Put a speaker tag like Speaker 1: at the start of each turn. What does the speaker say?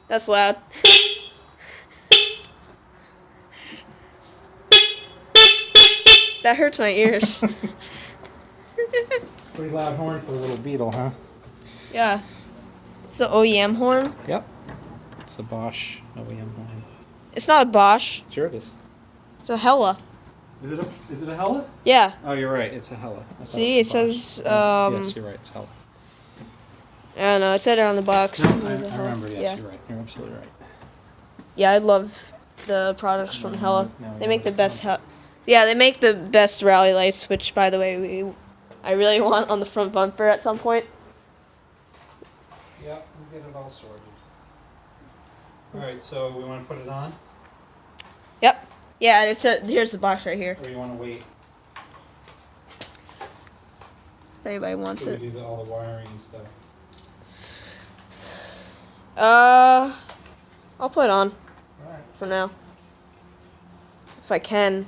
Speaker 1: That's loud. That hurts my ears.
Speaker 2: Pretty loud horn for a little Beetle, huh?
Speaker 1: Yeah. It's the OEM horn.
Speaker 2: Yep. It's a Bosch OEM horn.
Speaker 1: It's not a Bosch.
Speaker 2: Sure it is.
Speaker 1: It's a Hella.
Speaker 2: Is it a Hella?
Speaker 1: Yeah.
Speaker 2: Oh, you're right. It's a Hella.
Speaker 1: See, it says.
Speaker 2: Yes, you're right. It's Hella.
Speaker 1: I don't know. It said it on the box.
Speaker 2: No, I remember. Yes, you're right. You're absolutely right.
Speaker 1: Yeah, I love the products from Hella.
Speaker 2: No,
Speaker 1: They make the best. Yeah, they make the best rally lights, which, by the way, I really want on the front bumper at some point.
Speaker 2: Yep, we'll get it all sorted. All right, so we want to put it on,
Speaker 1: Yep. Yeah, here's the box right here.
Speaker 2: or you want to wait
Speaker 1: If anybody wants
Speaker 2: till
Speaker 1: it.
Speaker 2: we do all the wiring and stuff?
Speaker 1: I'll put it on
Speaker 2: All right.
Speaker 1: for now. If I can.